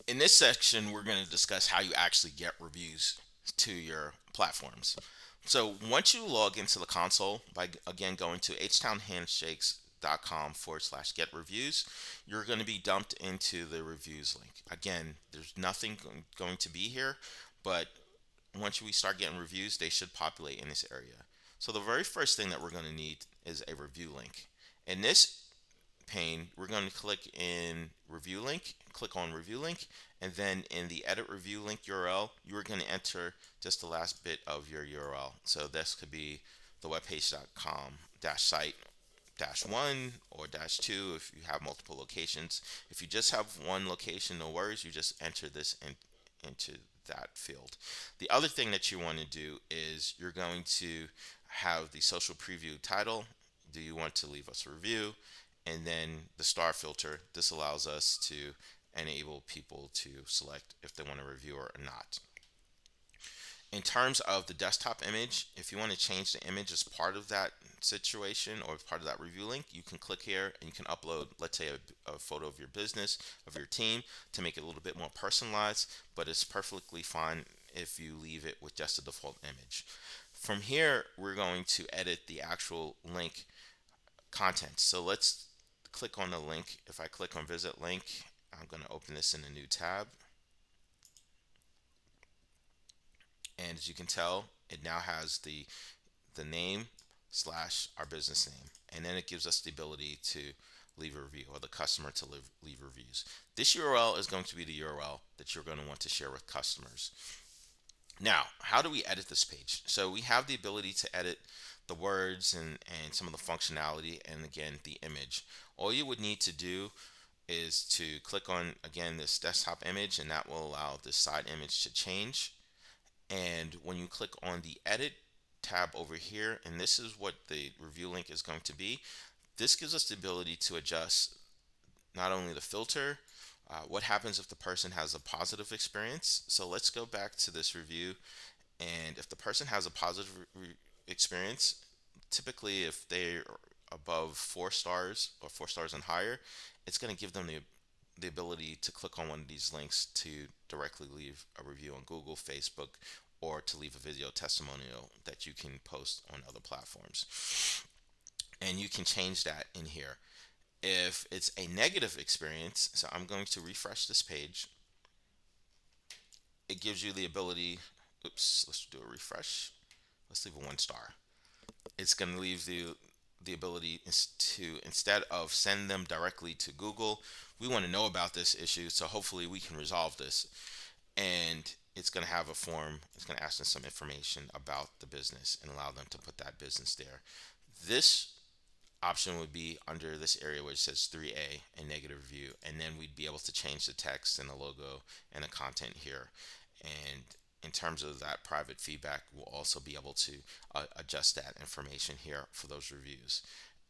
In this section, we're going to discuss how you actually get reviews to your platforms. So once you log into the console by again going to htownhandshakes.com/get reviews, you're going to be dumped into the reviews link. Again, there's nothing going to be here, but once we start getting reviews, they should populate in this area. So the very first thing that we're going to need is a review link. In this pane, we're going to click in review link, click on review link, and then in the edit review link URL, you're going to enter just the last bit of your URL. So this could be the webpage.com dash site dash one or dash two if you have multiple locations. If you just have one location, no worries, you just enter this into that field. The other thing that you want to do is you're going to have the social preview title. Do you want to leave us a review? And then the star filter. This allows us to enable people to select if they want a review or not. In terms of the desktop image, if you want to change the image as part of that situation or part of that review link, you can click here and you can upload, let's say, a photo of your business, of your team, to make it a little bit more personalized, but it's perfectly fine if you leave it with just a default image. From here, we're going to edit the actual link content. So let's click on the link. If I click on visit link, I'm going to open this in a new tab. And as you can tell, it now has the name slash our business name, and then it gives us the ability to leave a review, or the customer to leave reviews. This URL is going to be the URL that you're going to want to share with customers. Now, how do we edit this page? So we have the ability to edit the words and some of the functionality, and again the image. All you would need to do is to click on again this desktop image, and that will allow this side image to change. And when you click on the edit tab over here, and this is what the review link is going to be, this gives us the ability to adjust not only the filter, what happens if the person has a positive experience. So let's go back to this review, and if the person has a positive experience, typically if they're above 4 stars or 4 stars and higher, it's going to give them the ability to click on one of these links to directly leave a review on Google, Facebook, or to leave a video testimonial that you can post on other platforms. And you can change that in here. If it's a negative experience, so I'm going to refresh this page, it gives you the ability, oops, let's do a refresh. Let's leave a 1 star. It's going to leave the ability to, instead of send them directly to Google, we want to know about this issue, so hopefully we can resolve this. And it's going to have a form. It's going to ask them some information about the business and allow them to put that business there. This option would be under this area where it says 3A and negative review, and then we'd be able to change the text and the logo and the content here. And in terms of that private feedback, we'll also be able to adjust that information here for those reviews.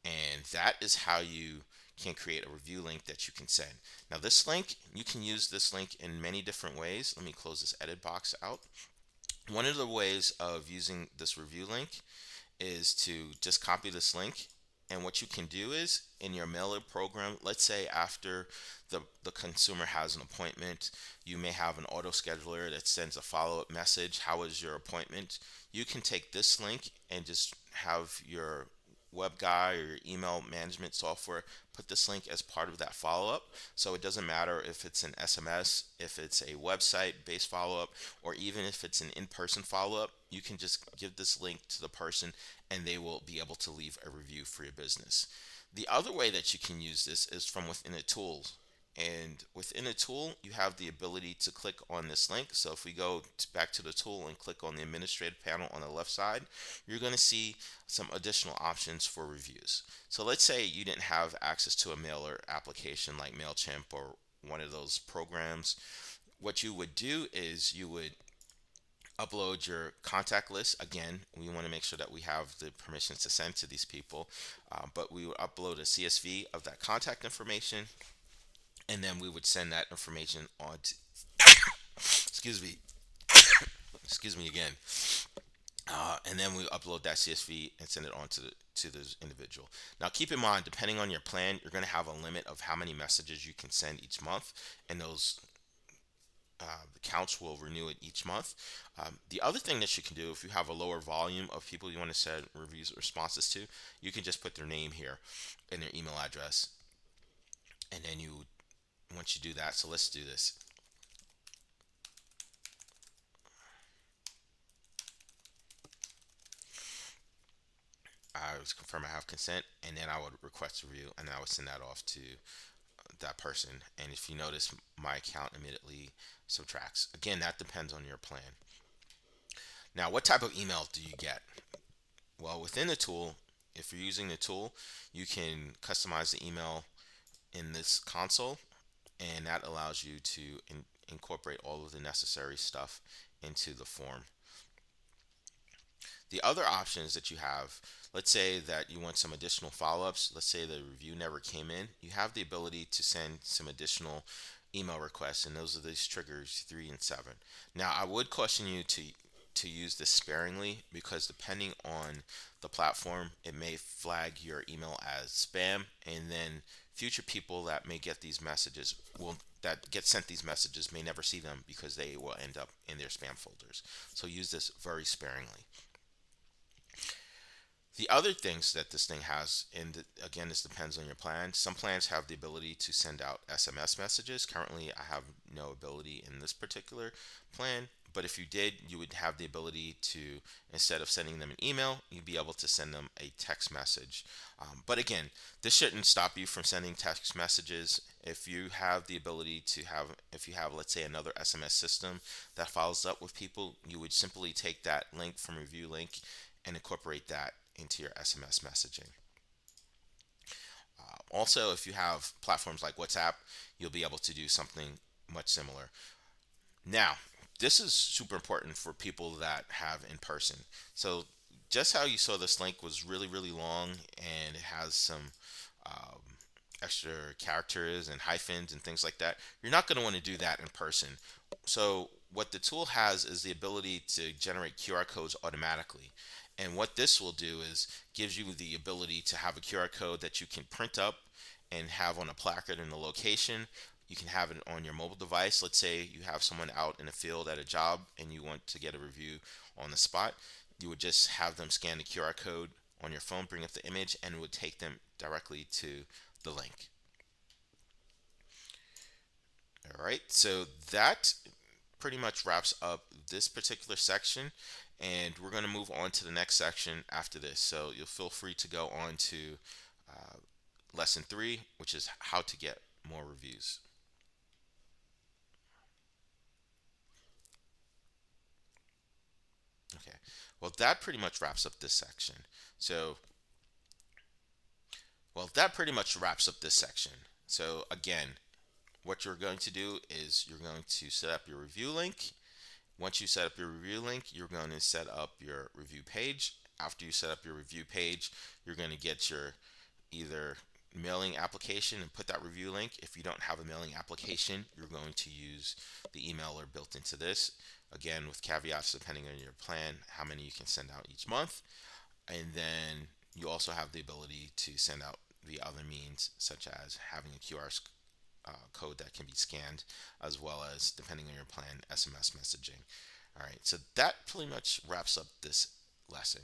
And that is how you can create a review link that you can send. Now this link, you can use this link in many different ways. Let me close this edit box out. One of the ways of using this review link is to just copy this link, and what you can do is in your mailer program, let's say after the consumer has an appointment, you may have an auto scheduler that sends a follow-up message. How was your appointment? You can take this link and just have your web guy or your email management software put this link as part of that follow-up. So it doesn't matter if it's an SMS, if it's a website based follow-up, or even if it's an in-person follow-up, you can just give this link to the person and they will be able to leave a review for your business. The other way that you can use this is from within a tool. And within a tool, you have the ability to click on this link. So if we go back to the tool and click on the administrative panel on the left side, you're going to see some additional options for reviews. So let's say you didn't have access to a mailer application like MailChimp or one of those programs. What you would do is you would upload your contact list. Again, we want to make sure that we have the permissions to send to these people, but we would upload a CSV of that contact information, and then we would send that information on to, excuse me, excuse me again, and then we upload that CSV and send it on to the individual. Now, keep in mind, depending on your plan, you're going to have a limit of how many messages you can send each month, and those the counts will renew it each month. The other thing that you can do, if you have a lower volume of people you want to send reviews or responses to, you can just put their name here and their email address, and then you once you do that. So let's do this. I would confirm I have consent, and then I would request a review, and then I would send that off to that person. And if you notice, my account immediately subtracts. Again, that depends on your plan. Now, what type of email do you get? Well, within the tool, if you're using the tool, you can customize the email in this console, and that allows you to incorporate all of the necessary stuff into the form. The other options that you have, let's say that you want some additional follow-ups, let's say the review never came in, you have the ability to send some additional email requests, and those are these triggers 3 and 7. Now, I would caution you to use this sparingly, because depending on the platform, it may flag your email as spam, and then future people that may get these messages will that get sent these messages may never see them because they will end up in their spam folders. So use this very sparingly. The other things that this thing has, and again, this depends on your plan. Some plans have the ability to send out SMS messages. Currently, I have no ability in this particular plan, but if you did, you would have the ability to, instead of sending them an email, you'd be able to send them a text message. But again, this shouldn't stop you from sending text messages. If you have the ability to have, if you have, let's say, another SMS system that follows up with people, you would simply take that link from Review Link and incorporate that into your SMS messaging. Also, if you have platforms like WhatsApp, you'll be able to do something much similar. Now, this is super important for people that have in person. So, just how you saw this link was really, really long, and it has some um, extra characters and hyphens and things like that. You're not going to want to do that in person. So what the tool has is the ability to generate QR codes automatically. And what this will do is gives you the ability to have a QR code that you can print up and have on a placard in the location. You can have it on your mobile device. Let's say you have someone out in the field at a job and you want to get a review on the spot. You would just have them scan the QR code on your phone, bring up the image, and it would take them directly to the link. All right, so that pretty much wraps up this particular section, and we're going to move on to the next section after this. So you'll feel free to go on to uh, lesson 3, which is how to get more reviews. Okay, well, that pretty much wraps up this section. So, that pretty much wraps up this section. So, again, what you're going to do is you're going to set up your review link. Once you set up your review link, you're going to set up your review page. After you set up your review page, you're going to get your either mailing application and put that review link. If you don't have a mailing application, you're going to use the emailer built into this. Again, with caveats depending on your plan, how many you can send out each month. And then you also have the ability to send out the other means, such as having a QR code that can be scanned, as well as, depending on your plan, SMS messaging. All right, so that pretty much wraps up this lesson.